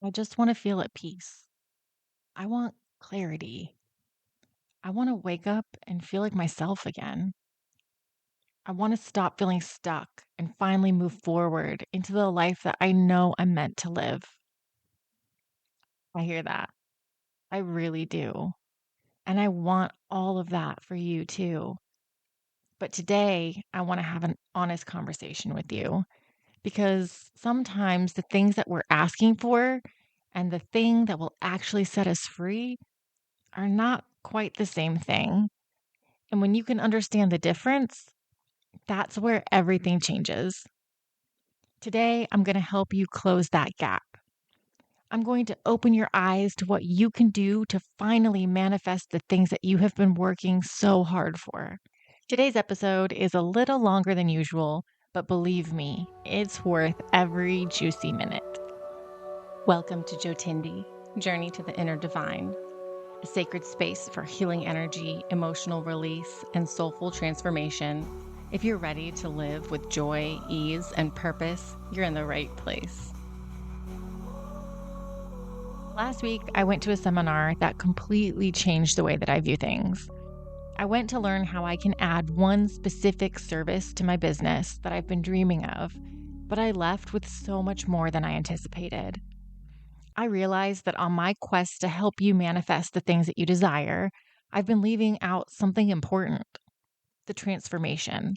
I just want to feel at peace. I want clarity. I want to wake up and feel like myself again. I want to stop feeling stuck and finally move forward into the life that I know I'm meant to live. I hear that. I really do. And I want all of that for you too. But today, I want to have an honest conversation with you because sometimes the things that we're asking for and the thing that will actually set us free are not quite the same thing. And when you can understand the difference, that's where everything changes. Today, I'm going to help you close that gap. I'm going to open your eyes to what you can do to finally manifest the things that you have been working so hard for. Today's episode is a little longer than usual, but believe me, it's worth every juicy minute. Welcome to Jotindi, Journey to the Inner Divine, a sacred space for healing energy, emotional release, and soulful transformation. If you're ready to live with joy, ease, and purpose, you're in the right place. Last week, I went to a seminar that completely changed the way that I view things. I went to learn how I can add one specific service to my business that I've been dreaming of, but I left with so much more than I anticipated. I realized that on my quest to help you manifest the things that you desire, I've been leaving out something important: the transformation.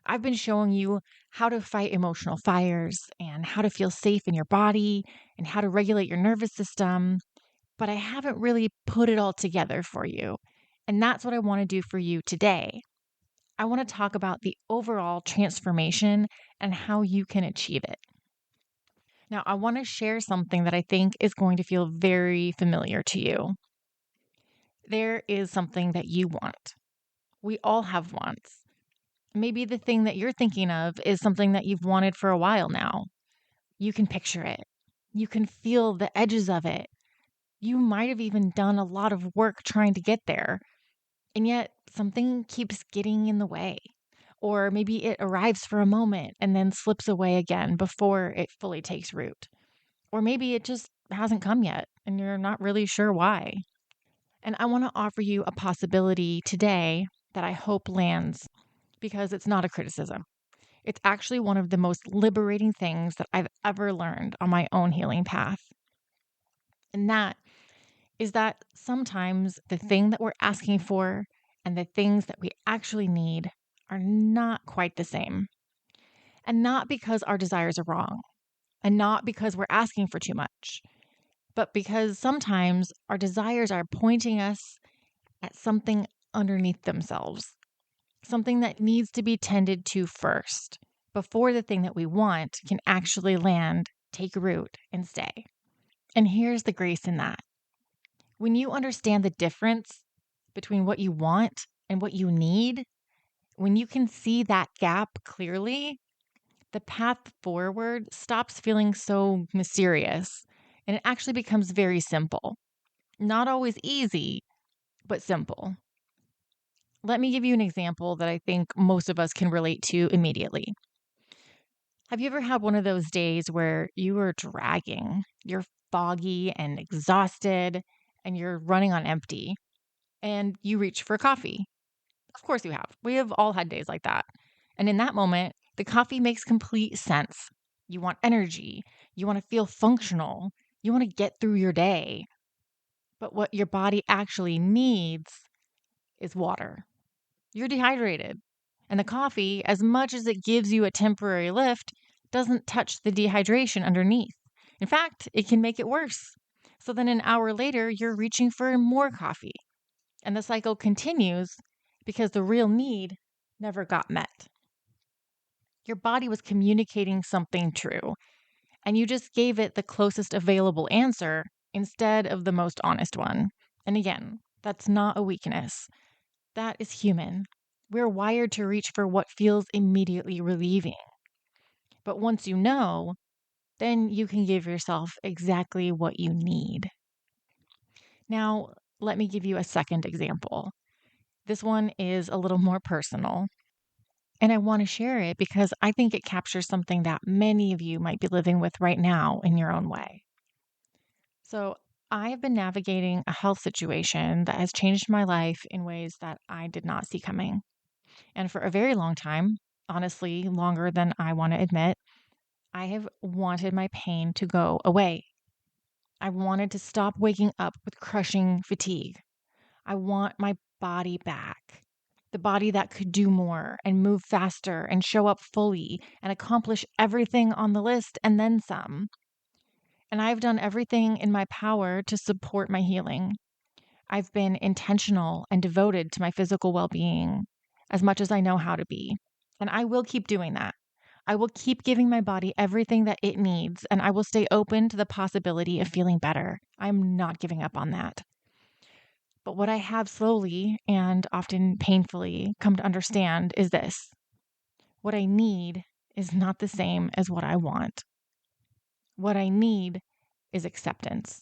I've been showing you how to fight emotional fires and how to feel safe in your body and how to regulate your nervous system, but I haven't really put it all together for you. And that's what I want to do for you today. I want to talk about the overall transformation and how you can achieve it. Now, I want to share something that I think is going to feel very familiar to you. There is something that you want. We all have wants. Maybe the thing that you're thinking of is something that you've wanted for a while now. You can picture it. You can feel the edges of it. You might have even done a lot of work trying to get there, and yet something keeps getting in the way. Or maybe it arrives for a moment and then slips away again before it fully takes root. Or maybe it just hasn't come yet and you're not really sure why. And I want to offer you a possibility today that I hope lands because it's not a criticism. It's actually one of the most liberating things that I've ever learned on my own healing path. And that is that sometimes the thing that we're asking for and the things that we actually need are not quite the same. And not because our desires are wrong, and not because we're asking for too much, but because sometimes our desires are pointing us at something underneath themselves, something that needs to be tended to first before the thing that we want can actually land, take root, and stay. And here's the grace in that. When you understand the difference between what you want and what you need, when you can see that gap clearly, the path forward stops feeling so mysterious and it actually becomes very simple. Not always easy, but simple. Let me give you an example that I think most of us can relate to immediately. Have you ever had one of those days where you are dragging, you're foggy and exhausted, and you're running on empty, and you reach for coffee? Of course you have. We have all had days like that. And in that moment, the coffee makes complete sense. You want energy. You want to feel functional. You want to get through your day. But what your body actually needs is water. You're dehydrated. And the coffee, as much as it gives you a temporary lift, doesn't touch the dehydration underneath. In fact, it can make it worse. So then an hour later, you're reaching for more coffee. And the cycle continues because the real need never got met. Your body was communicating something true, and you just gave it the closest available answer instead of the most honest one. And again, that's not a weakness. That is human. We're wired to reach for what feels immediately relieving. But once you know, then you can give yourself exactly what you need. Now, let me give you a second example. This one is a little more personal, and I want to share it because I think it captures something that many of you might be living with right now in your own way. So, I have been navigating a health situation that has changed my life in ways that I did not see coming. And for a very long time, honestly, longer than I want to admit, I have wanted my pain to go away. I wanted to stop waking up with crushing fatigue. I want my body back. The body that could do more and move faster and show up fully and accomplish everything on the list and then some. And I've done everything in my power to support my healing. I've been intentional and devoted to my physical well being as much as I know how to be. And I will keep doing that. I will keep giving my body everything that it needs, and I will stay open to the possibility of feeling better. I'm not giving up on that. But what I have slowly and often painfully come to understand is this: what I need is not the same as what I want. What I need is acceptance,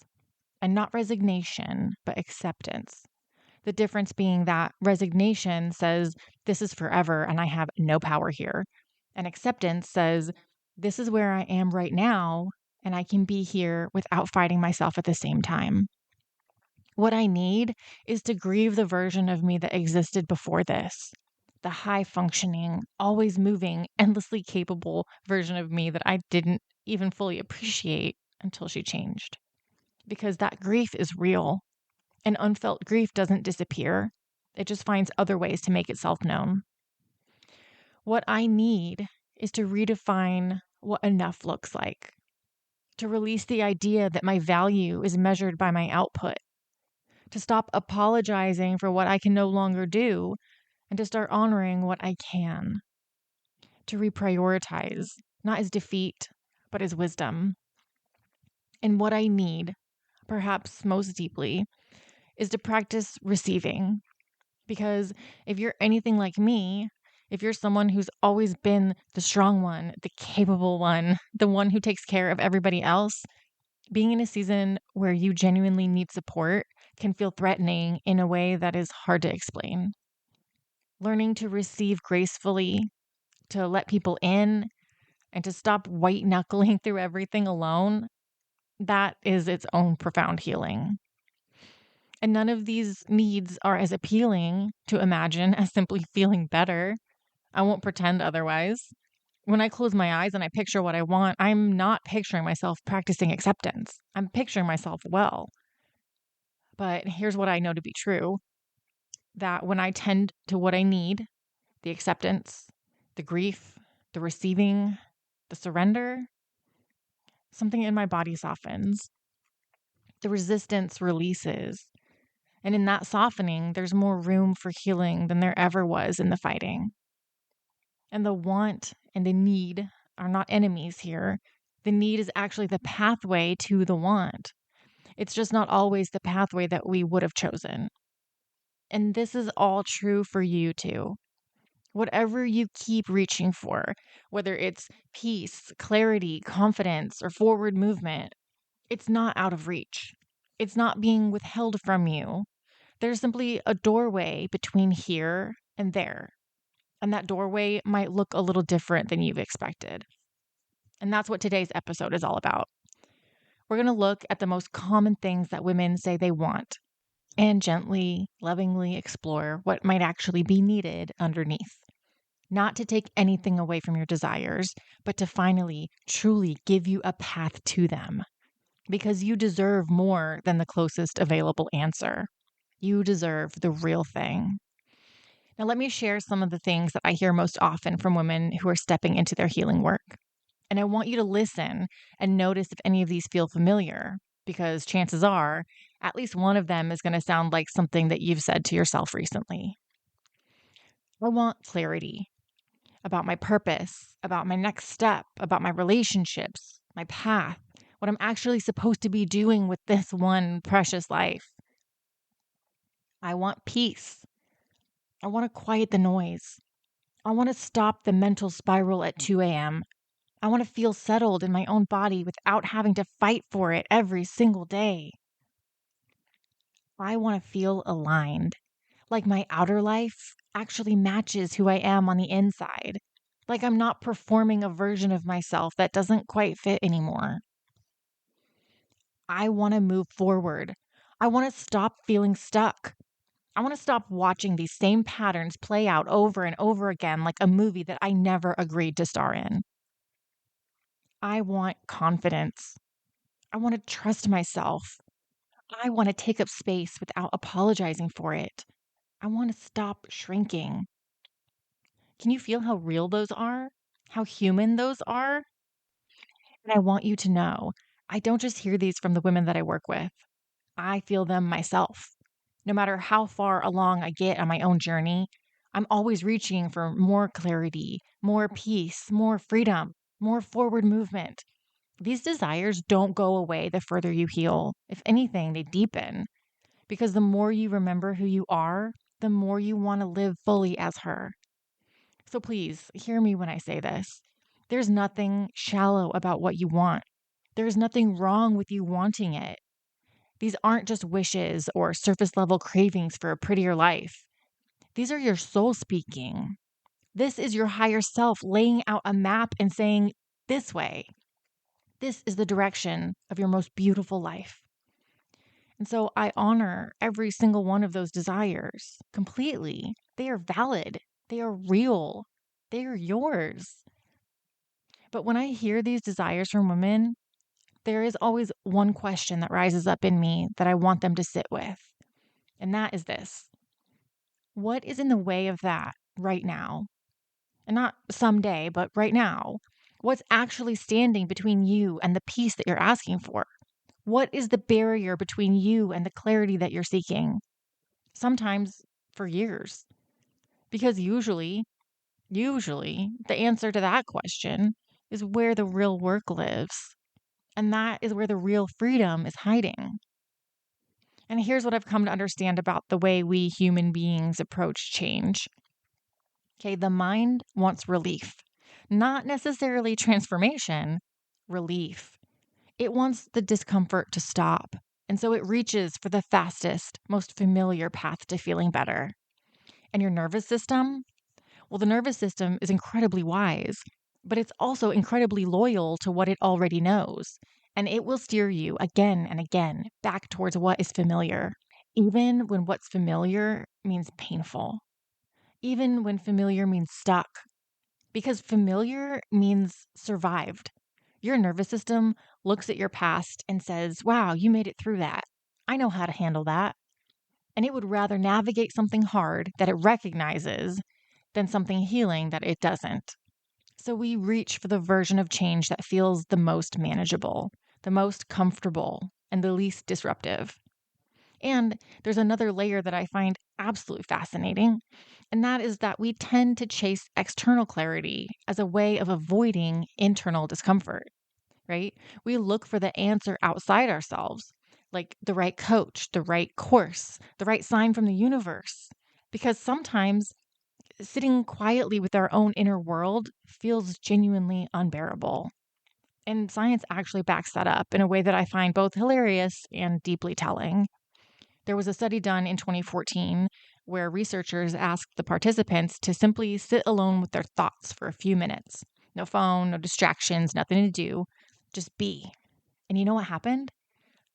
and not resignation, but acceptance. The difference being that resignation says, this is forever and I have no power here. And acceptance says, this is where I am right now and I can be here without fighting myself at the same time. What I need is to grieve the version of me that existed before this, the high functioning, always moving, endlessly capable version of me that I didn't even fully appreciate until she changed. Because that grief is real. And unfelt grief doesn't disappear, it just finds other ways to make itself known. What I need is to redefine what enough looks like, to release the idea that my value is measured by my output, to stop apologizing for what I can no longer do, and to start honoring what I can, to reprioritize, not as defeat, but as wisdom. And what I need, perhaps most deeply, is to practice receiving. Because if you're anything like me, if you're someone who's always been the strong one, the capable one, the one who takes care of everybody else, being in a season where you genuinely need support can feel threatening in a way that is hard to explain. Learning to receive gracefully, to let people in, and to stop white knuckling through everything alone, that is its own profound healing. And none of these needs are as appealing to imagine as simply feeling better. I won't pretend otherwise. When I close my eyes and I picture what I want, I'm not picturing myself practicing acceptance. I'm picturing myself well. But here's what I know to be true: that when I tend to what I need, the acceptance, the grief, the receiving, the surrender, something in my body softens. The resistance releases. And in that softening, there's more room for healing than there ever was in the fighting. And the want and the need are not enemies here. The need is actually the pathway to the want. It's just not always the pathway that we would have chosen. And this is all true for you too. Whatever you keep reaching for, whether it's peace, clarity, confidence, or forward movement, it's not out of reach. It's not being withheld from you. There's simply a doorway between here and there. And that doorway might look a little different than you've expected. And that's what today's episode is all about. We're going to look at the most common things that women say they want and gently, lovingly explore what might actually be needed underneath. Not to take anything away from your desires, but to finally, truly give you a path to them. Because you deserve more than the closest available answer. You deserve the real thing. Now, let me share some of the things that I hear most often from women who are stepping into their healing work. And I want you to listen and notice if any of these feel familiar, because chances are at least one of them is going to sound like something that you've said to yourself recently. I want clarity about my purpose, about my next step, about my relationships, my path, what I'm actually supposed to be doing with this one precious life. I want peace. I want to quiet the noise. I want to stop the mental spiral at 2 a.m. I want to feel settled in my own body without having to fight for it every single day. I want to feel aligned, like my outer life actually matches who I am on the inside, like I'm not performing a version of myself that doesn't quite fit anymore. I want to move forward. I want to stop feeling stuck. I want to stop watching these same patterns play out over and over again like a movie that I never agreed to star in. I want confidence. I want to trust myself. I want to take up space without apologizing for it. I want to stop shrinking. Can you feel how real those are? How human those are? And I want you to know, I don't just hear these from the women that I work with. I feel them myself. No matter how far along I get on my own journey, I'm always reaching for more clarity, more peace, more freedom, more forward movement. These desires don't go away the further you heal. If anything, they deepen because the more you remember who you are, the more you want to live fully as her. So please hear me when I say this. There's nothing shallow about what you want. There's nothing wrong with you wanting it. These aren't just wishes or surface level cravings for a prettier life. These are your soul speaking. This is your higher self laying out a map and saying, this way, this is the direction of your most beautiful life. And so I honor every single one of those desires completely. They are valid, they are real, they are yours. But when I hear these desires from women, there is always one question that rises up in me that I want them to sit with. And that is this: what is in the way of that right now? And not someday, but right now. What's actually standing between you and the peace that you're asking for? What is the barrier between you and the clarity that you're seeking? Sometimes for years. Because usually, the answer to that question is where the real work lives. And that is where the real freedom is hiding. And here's what I've come to understand about the way we human beings approach change. Okay, the mind wants relief, not necessarily transformation, relief. It wants the discomfort to stop. And so it reaches for the fastest, most familiar path to feeling better. And your nervous system? Well, the nervous system is incredibly wise, but it's also incredibly loyal to what it already knows. And it will steer you again and again back towards what is familiar, even when what's familiar means painful, even when familiar means stuck, because familiar means survived. Your nervous system looks at your past and says, wow, you made it through that. I know how to handle that. And it would rather navigate something hard that it recognizes than something healing that it doesn't. So we reach for the version of change that feels the most manageable, the most comfortable, and the least disruptive. And there's another layer that I find absolutely fascinating, and that is that we tend to chase external clarity as a way of avoiding internal discomfort, right? We look for the answer outside ourselves, like the right coach, the right course, the right sign from the universe. Because sometimes sitting quietly with our own inner world feels genuinely unbearable. And science actually backs that up in a way that I find both hilarious and deeply telling. There was a study done in 2014 where researchers asked the participants to simply sit alone with their thoughts for a few minutes. No phone, no distractions, nothing to do, just be. And you know what happened?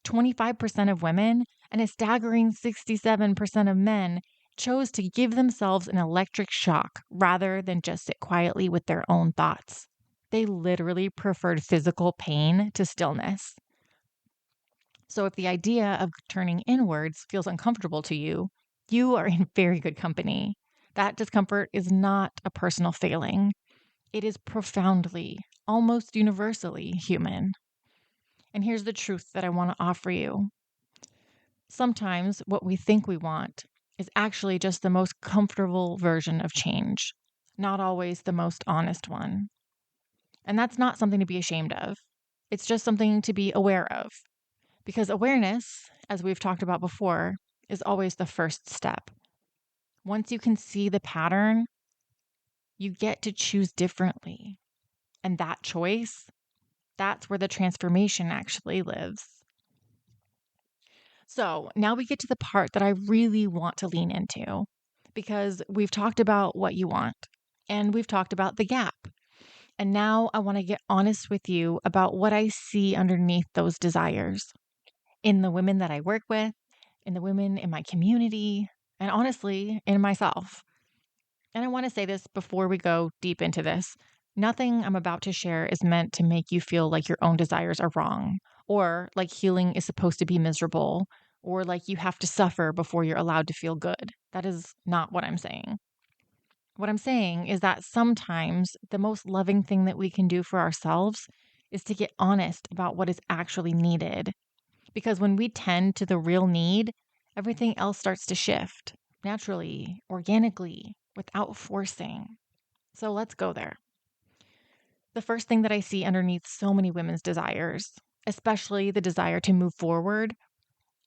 25% of women and a staggering 67% of men chose to give themselves an electric shock rather than just sit quietly with their own thoughts. They literally preferred physical pain to stillness. So if the idea of turning inwards feels uncomfortable to you, you are in very good company. That discomfort is not a personal failing. It is profoundly, almost universally human. And here's the truth that I want to offer you. Sometimes what we think we want is actually just the most comfortable version of change, not always the most honest one. And that's not something to be ashamed of. It's just something to be aware of. Because awareness, as we've talked about before, is always the first step. Once you can see the pattern, you get to choose differently. And that choice, that's where the transformation actually lives. So now we get to the part that I really want to lean into because we've talked about what you want and we've talked about the gap. And now I want to get honest with you about what I see underneath those desires. in the women that I work with, in the women in my community, and honestly, in myself. And I want to say this before we go deep into this. Nothing I'm about to share is meant to make you feel like your own desires are wrong, or like healing is supposed to be miserable, or like you have to suffer before you're allowed to feel good. That is not what I'm saying. What I'm saying is that sometimes the most loving thing that we can do for ourselves is to get honest about what is actually needed. Because when we tend to the real need, everything else starts to shift naturally, organically, without forcing. So let's go there. The first thing that I see underneath so many women's desires, especially the desire to move forward,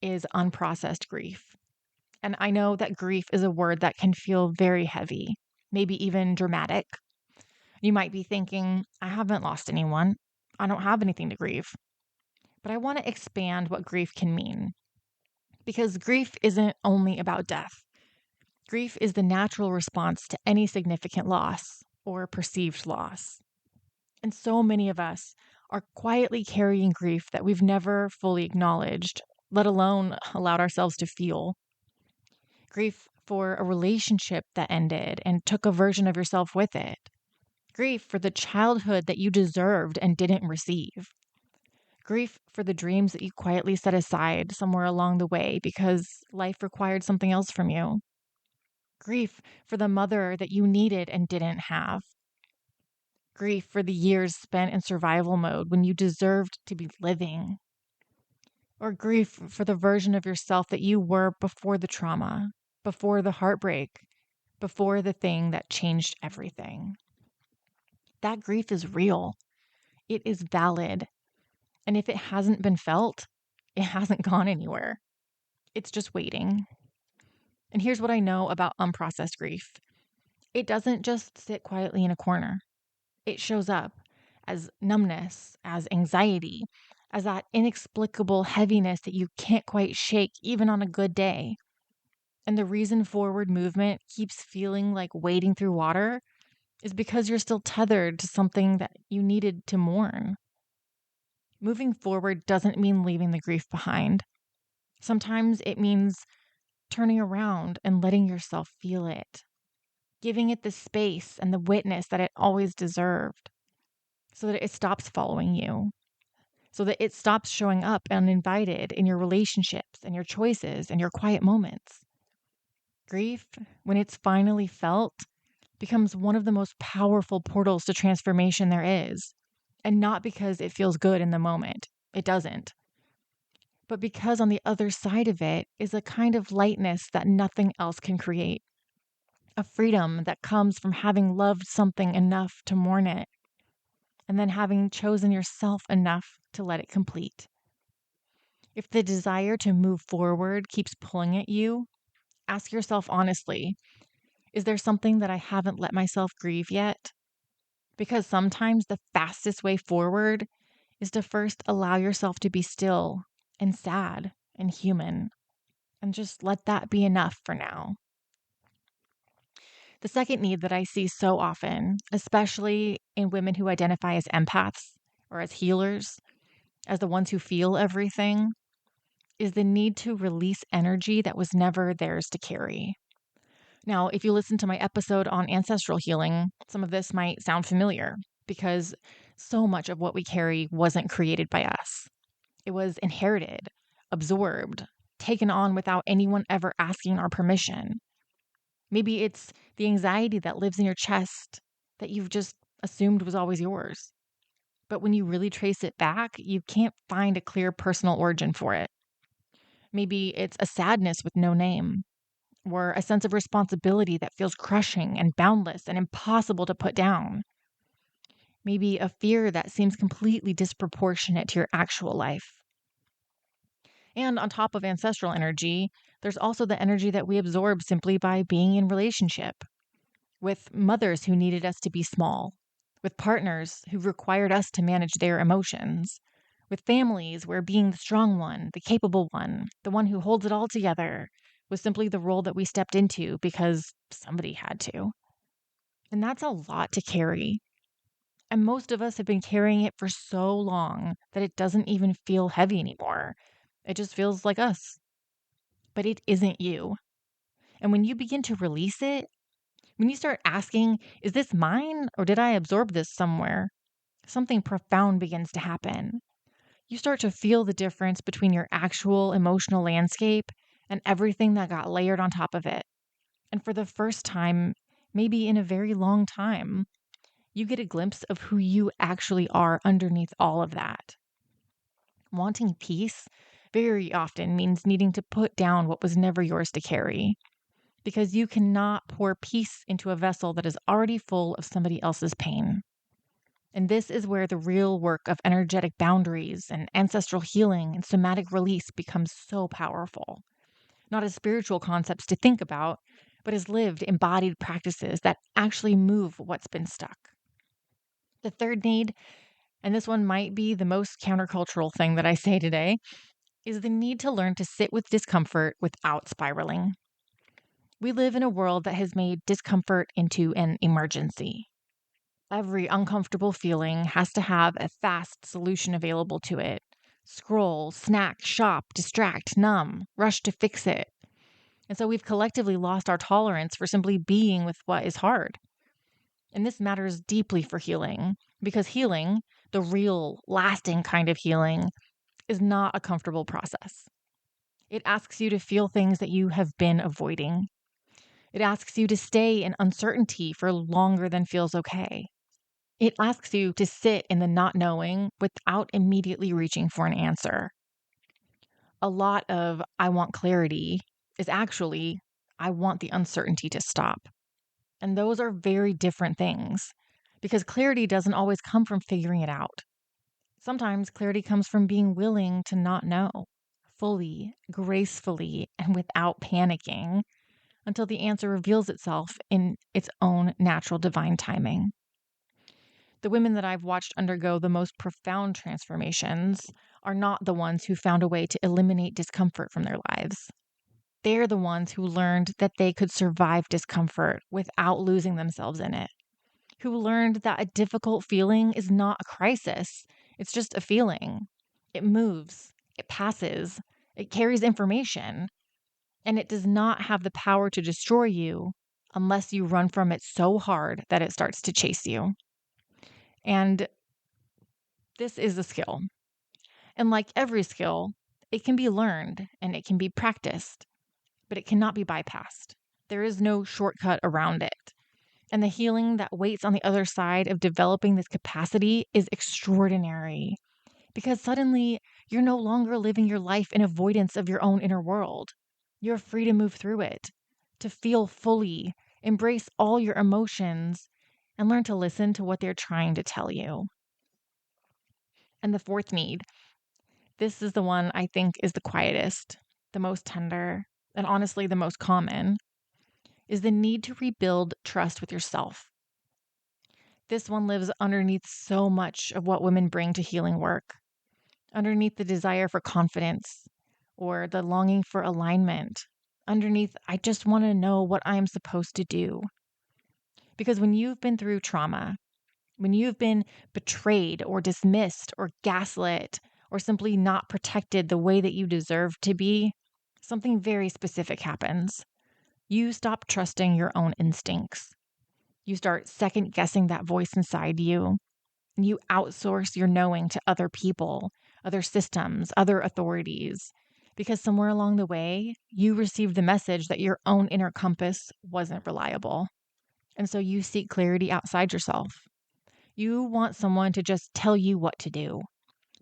is unprocessed grief. And I know that grief is a word that can feel very heavy, maybe even dramatic. You might be thinking, I haven't lost anyone. I don't have anything to grieve. But I want to expand what grief can mean. Because grief isn't only about death. Grief is the natural response to any significant loss or perceived loss. And so many of us are quietly carrying grief that we've never fully acknowledged, let alone allowed ourselves to feel. Grief for a relationship that ended and took a version of yourself with it. Grief for the childhood that you deserved and didn't receive. Grief for the dreams that you quietly set aside somewhere along the way because life required something else from you. Grief for the mother that you needed and didn't have. Grief for the years spent in survival mode when you deserved to be living. Or grief for the version of yourself that you were before the trauma, before the heartbreak, before the thing that changed everything. That grief is real. It is valid. And if it hasn't been felt, it hasn't gone anywhere. It's just waiting. And here's what I know about unprocessed grief. It doesn't just sit quietly in a corner. It shows up as numbness, as anxiety, as that inexplicable heaviness that you can't quite shake even on a good day. And the reason forward movement keeps feeling like wading through water is because you're still tethered to something that you needed to mourn. Moving forward doesn't mean leaving the grief behind. Sometimes it means turning around and letting yourself feel it, giving it the space and the witness that it always deserved, so that it stops following you, so that it stops showing up uninvited in your relationships and your choices and your quiet moments. Grief, when it's finally felt, becomes one of the most powerful portals to transformation there is. And not because it feels good in the moment, it doesn't, but because on the other side of it is a kind of lightness that nothing else can create. A freedom that comes from having loved something enough to mourn it, and then having chosen yourself enough to let it complete. If the desire to move forward keeps pulling at you, ask yourself honestly, is there something that I haven't let myself grieve yet? Because sometimes the fastest way forward is to first allow yourself to be still and sad and human, and just let that be enough for now. The second need that I see so often, especially in women who identify as empaths or as healers, as the ones who feel everything, is the need to release energy that was never theirs to carry. Now, if you listen to my episode on ancestral healing, some of this might sound familiar because so much of what we carry wasn't created by us. It was inherited, absorbed, taken on without anyone ever asking our permission. Maybe it's the anxiety that lives in your chest that you've just assumed was always yours. But when you really trace it back, you can't find a clear personal origin for it. Maybe it's a sadness with no name, or a sense of responsibility that feels crushing and boundless and impossible to put down. Maybe a fear that seems completely disproportionate to your actual life. And on top of ancestral energy, there's also the energy that we absorb simply by being in relationship, with mothers who needed us to be small, with partners who required us to manage their emotions, with families where being the strong one, the capable one, the one who holds it all together, was simply the role that we stepped into because somebody had to. And that's a lot to carry. And most of us have been carrying it for so long that it doesn't even feel heavy anymore. It just feels like us, but it isn't you. And when you begin to release it, when you start asking, is this mine or did I absorb this somewhere? Something profound begins to happen. You start to feel the difference between your actual emotional landscape and everything that got layered on top of it. And for the first time, maybe in a very long time, you get a glimpse of who you actually are underneath all of that. Wanting peace very often means needing to put down what was never yours to carry, because you cannot pour peace into a vessel that is already full of somebody else's pain. And this is where the real work of energetic boundaries and ancestral healing and somatic release becomes so powerful. Not as spiritual concepts to think about, but as lived, embodied practices that actually move what's been stuck. The third need, and this one might be the most countercultural thing that I say today, is the need to learn to sit with discomfort without spiraling. We live in a world that has made discomfort into an emergency. Every uncomfortable feeling has to have a fast solution available to it. Scroll, snack, shop, distract, numb, rush to fix it. And so we've collectively lost our tolerance for simply being with what is hard. And this matters deeply for healing, because healing, the real, lasting kind of healing, is not a comfortable process. It asks you to feel things that you have been avoiding. It asks you to stay in uncertainty for longer than feels okay. It asks you to sit in the not knowing without immediately reaching for an answer. A lot of I want clarity is actually I want the uncertainty to stop. And those are very different things, because clarity doesn't always come from figuring it out. Sometimes clarity comes from being willing to not know fully, gracefully, and without panicking until the answer reveals itself in its own natural divine timing. The women that I've watched undergo the most profound transformations are not the ones who found a way to eliminate discomfort from their lives. They're the ones who learned that they could survive discomfort without losing themselves in it, who learned that a difficult feeling is not a crisis. It's just a feeling. It moves, it passes, it carries information, and it does not have the power to destroy you unless you run from it so hard that it starts to chase you. And this is a skill. And like every skill, it can be learned and it can be practiced, but it cannot be bypassed. There is no shortcut around it. And the healing that waits on the other side of developing this capacity is extraordinary, because suddenly you're no longer living your life in avoidance of your own inner world. You're free to move through it, to feel fully, embrace all your emotions, and learn to listen to what they're trying to tell you. And the fourth need, this is the one I think is the quietest, the most tender, and honestly the most common, is the need to rebuild trust with yourself. This one lives underneath so much of what women bring to healing work, underneath the desire for confidence or the longing for alignment, underneath, I just want to know what I'm supposed to do. Because when you've been through trauma, when you've been betrayed or dismissed or gaslit or simply not protected the way that you deserve to be, something very specific happens. You stop trusting your own instincts. You start second guessing that voice inside you. You outsource your knowing to other people, other systems, other authorities, because somewhere along the way, you received the message that your own inner compass wasn't reliable. And so you seek clarity outside yourself. You want someone to just tell you what to do,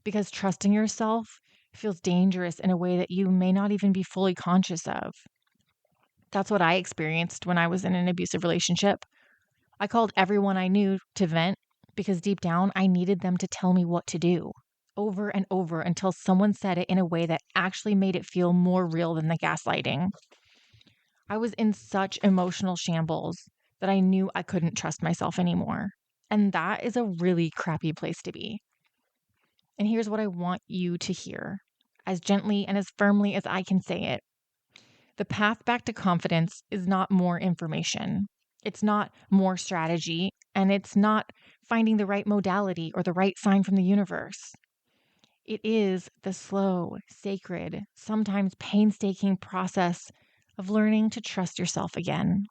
because trusting yourself feels dangerous in a way that you may not even be fully conscious of. That's what I experienced when I was in an abusive relationship. I called everyone I knew to vent because deep down I needed them to tell me what to do over and over until someone said it in a way that actually made it feel more real than the gaslighting. I was in such emotional shambles that I knew I couldn't trust myself anymore. And that is a really crappy place to be. And here's what I want you to hear, as gently and as firmly as I can say it. The path back to confidence is not more information. It's not more strategy, and it's not finding the right modality or the right sign from the universe. It is the slow, sacred, sometimes painstaking process of learning to trust yourself again,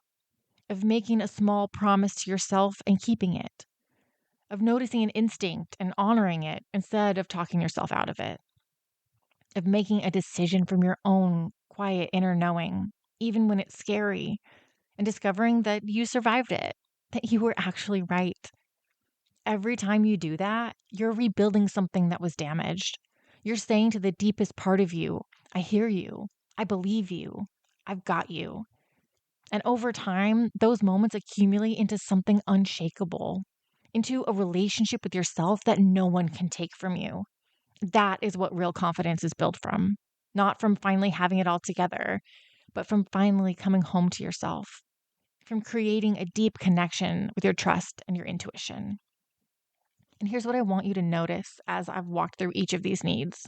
of making a small promise to yourself and keeping it, of noticing an instinct and honoring it instead of talking yourself out of it, of making a decision from your own quiet inner knowing, even when it's scary, and discovering that you survived it, that you were actually right. Every time you do that, you're rebuilding something that was damaged. You're saying to the deepest part of you, I hear you. I believe you. I've got you. And over time, those moments accumulate into something unshakable, into a relationship with yourself that no one can take from you. That is what real confidence is built from. Not from finally having it all together, but from finally coming home to yourself, from creating a deep connection with your trust and your intuition. And here's what I want you to notice as I've walked through each of these needs.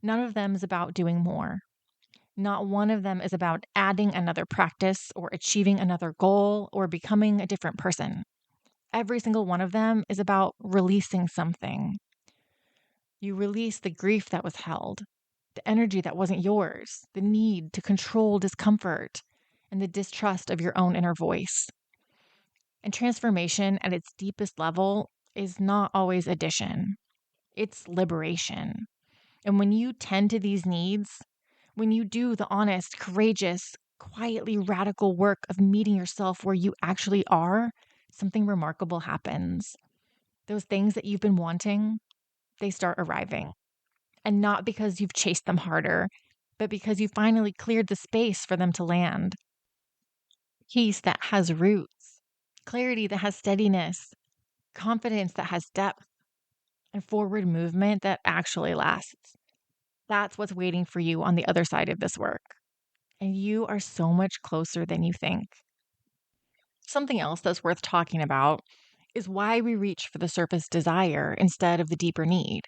None of them is about doing more. Not one of them is about adding another practice or achieving another goal or becoming a different person. Every single one of them is about releasing something. You release the grief that was held, the energy that wasn't yours, the need to control discomfort, and the distrust of your own inner voice. And transformation at its deepest level is not always addition, it's liberation. And when you tend to these needs, when you do the honest, courageous, quietly radical work of meeting yourself where you actually are, something remarkable happens. Those things that you've been wanting, they start arriving. And not because you've chased them harder, but because you finally cleared the space for them to land. Peace that has roots, clarity that has steadiness, confidence that has depth, and forward movement that actually lasts. That's what's waiting for you on the other side of this work. And you are so much closer than you think. Something else that's worth talking about is why we reach for the surface desire instead of the deeper need.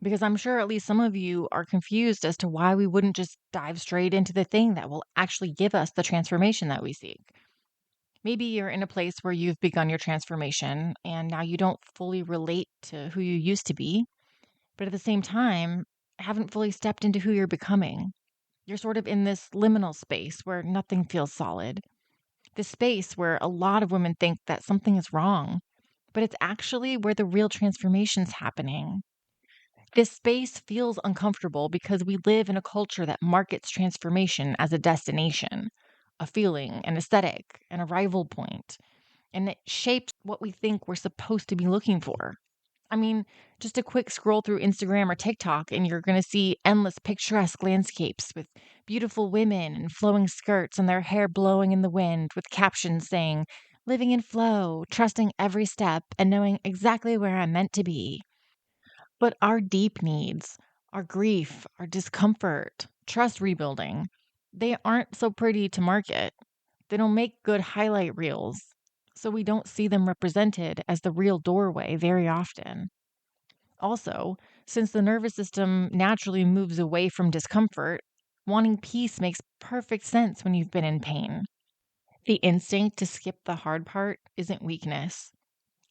Because I'm sure at least some of you are confused as to why we wouldn't just dive straight into the thing that will actually give us the transformation that we seek. Maybe you're in a place where you've begun your transformation and now you don't fully relate to who you used to be, but at the same time, haven't fully stepped into who you're becoming. You're sort of in this liminal space where nothing feels solid. This space where a lot of women think that something is wrong, but it's actually where the real transformation's happening. This space feels uncomfortable because we live in a culture that markets transformation as a destination, a feeling, an aesthetic, an arrival point, and it shapes what we think we're supposed to be looking for. I mean, just a quick scroll through Instagram or TikTok, and you're going to see endless picturesque landscapes with beautiful women and flowing skirts and their hair blowing in the wind with captions saying, living in flow, trusting every step, and knowing exactly where I'm meant to be. But our deep needs, our grief, our discomfort, trust rebuilding, they aren't so pretty to market. They don't make good highlight reels. So we don't see them represented as the real doorway very often. Also, since the nervous system naturally moves away from discomfort, wanting peace makes perfect sense when you've been in pain. The instinct to skip the hard part isn't weakness.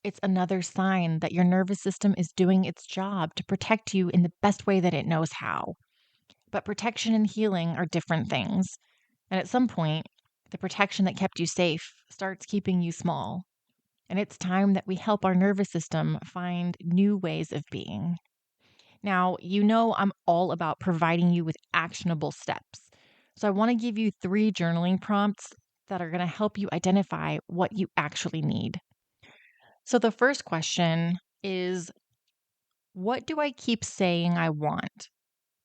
It's another sign that your nervous system is doing its job to protect you in the best way that it knows how. But protection and healing are different things. And at some point, the protection that kept you safe starts keeping you small. And it's time that we help our nervous system find new ways of being. Now, you know I'm all about providing you with actionable steps. So I want to give you 3 journaling prompts that are going to help you identify what you actually need. So the first question is, what do I keep saying I want?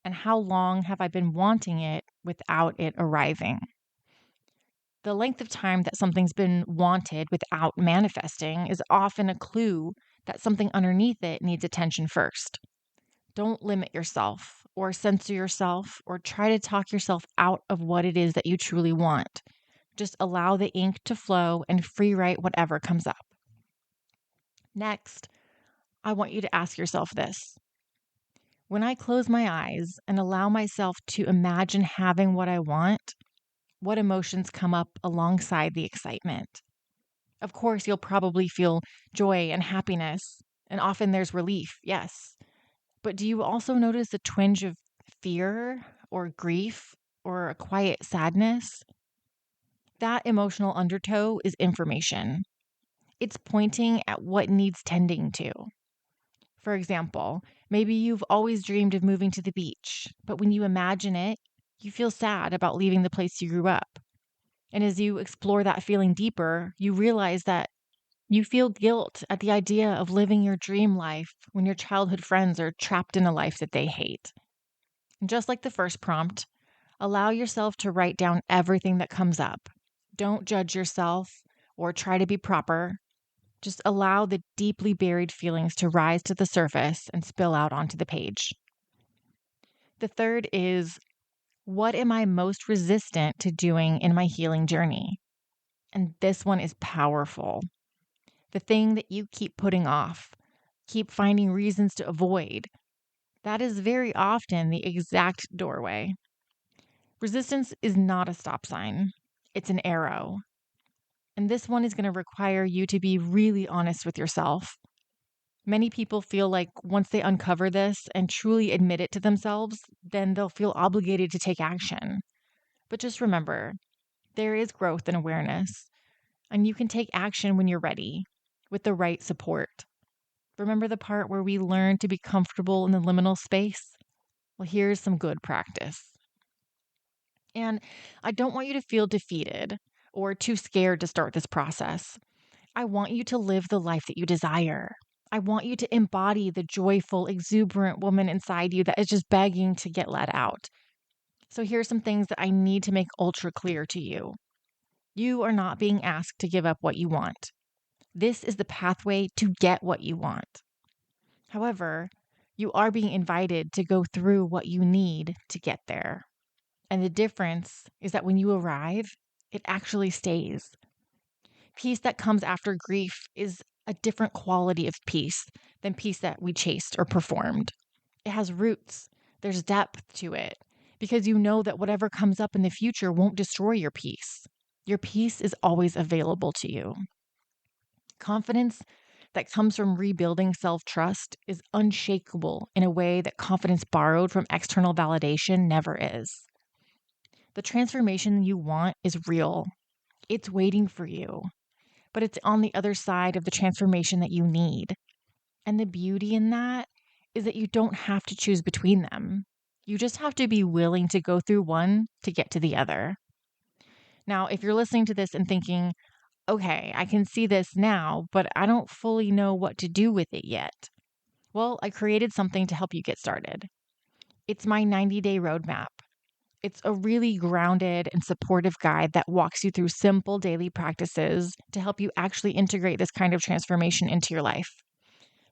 And how long have I been wanting it without it arriving? The length of time that something's been wanted without manifesting is often a clue that something underneath it needs attention first. Don't limit yourself or censor yourself or try to talk yourself out of what it is that you truly want. Just allow the ink to flow and free write whatever comes up. Next, I want you to ask yourself this. When I close my eyes and allow myself to imagine having what I want, what emotions come up alongside the excitement? Of course, you'll probably feel joy and happiness, and often there's relief, yes. But do you also notice a twinge of fear or grief or a quiet sadness? That emotional undertow is information. It's pointing at what needs tending to. For example, maybe you've always dreamed of moving to the beach, but when you imagine it, you feel sad about leaving the place you grew up. And as you explore that feeling deeper, you realize that you feel guilt at the idea of living your dream life when your childhood friends are trapped in a life that they hate. And just like the first prompt, allow yourself to write down everything that comes up. Don't judge yourself or try to be proper. Just allow the deeply buried feelings to rise to the surface and spill out onto the page. The third is, what am I most resistant to doing in my healing journey? And this one is powerful. The thing that you keep putting off, keep finding reasons to avoid, that is very often the exact doorway. Resistance is not a stop sign, it's an arrow. And this one is going to require you to be really honest with yourself. Many people feel like once they uncover this and truly admit it to themselves, then they'll feel obligated to take action. But just remember, there is growth and awareness, and you can take action when you're ready with the right support. Remember the part where we learn to be comfortable in the liminal space? Well, here's some good practice. And I don't want you to feel defeated or too scared to start this process. I want you to live the life that you desire. I want you to embody the joyful, exuberant woman inside you that is just begging to get let out. So here's some things that I need to make ultra clear to you. You are not being asked to give up what you want. This is the pathway to get what you want. However, you are being invited to go through what you need to get there. And the difference is that when you arrive, it actually stays. Peace that comes after grief is a different quality of peace than peace that we chased or performed. It has roots, there's depth to it, because you know that whatever comes up in the future won't destroy your peace. Your peace is always available to you. Confidence that comes from rebuilding self trust is unshakable in a way that confidence borrowed from external validation never is. The transformation you want is real, it's waiting for you, but it's on the other side of the transformation that you need. And the beauty in that is that you don't have to choose between them. You just have to be willing to go through one to get to the other. Now, if you're listening to this and thinking, okay, I can see this now, but I don't fully know what to do with it yet. Well, I created something to help you get started. It's my 90-day roadmap. It's a really grounded and supportive guide that walks you through simple daily practices to help you actually integrate this kind of transformation into your life.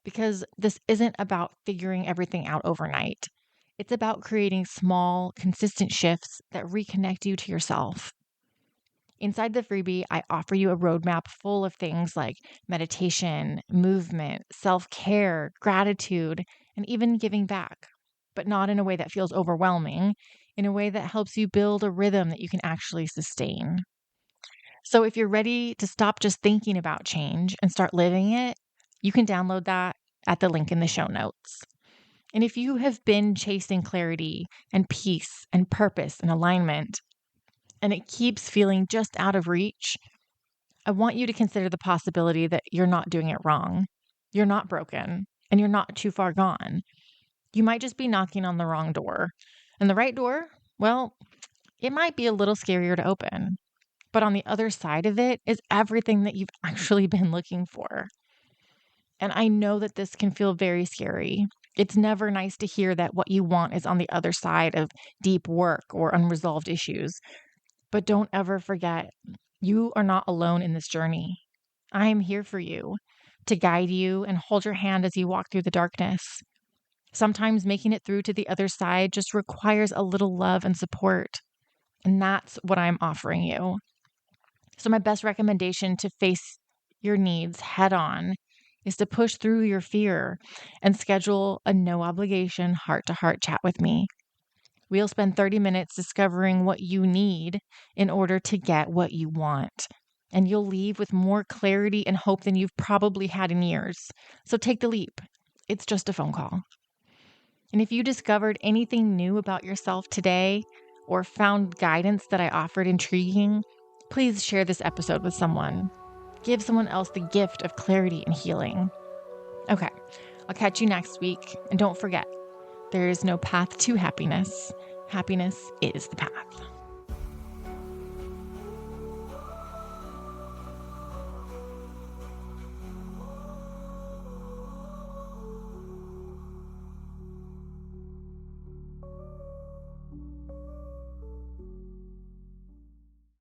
Because this isn't about figuring everything out overnight. It's about creating small, consistent shifts that reconnect you to yourself. Inside the freebie, I offer you a roadmap full of things like meditation, movement, self-care, gratitude, and even giving back, but not in a way that feels overwhelming, in a way that helps you build a rhythm that you can actually sustain. So if you're ready to stop just thinking about change and start living it, you can download that at the link in the show notes. And if you have been chasing clarity and peace and purpose and alignment, and it keeps feeling just out of reach, I want you to consider the possibility that you're not doing it wrong. You're not broken, and you're not too far gone. You might just be knocking on the wrong door. And the right door, well, it might be a little scarier to open. But on the other side of it is everything that you've actually been looking for. And I know that this can feel very scary. It's never nice to hear that what you want is on the other side of deep work or unresolved issues. But don't ever forget, you are not alone in this journey. I am here for you to guide you and hold your hand as you walk through the darkness. Sometimes making it through to the other side just requires a little love and support. And that's what I'm offering you. So, my best recommendation to face your needs head on is to push through your fear and schedule a no obligation heart to heart chat with me. We'll spend 30 minutes discovering what you need in order to get what you want. And you'll leave with more clarity and hope than you've probably had in years. So take the leap. It's just a phone call. And if you discovered anything new about yourself today or found guidance that I offered intriguing, please share this episode with someone. Give someone else the gift of clarity and healing. Okay, I'll catch you next week. And don't forget, there is no path to happiness. Happiness is the path.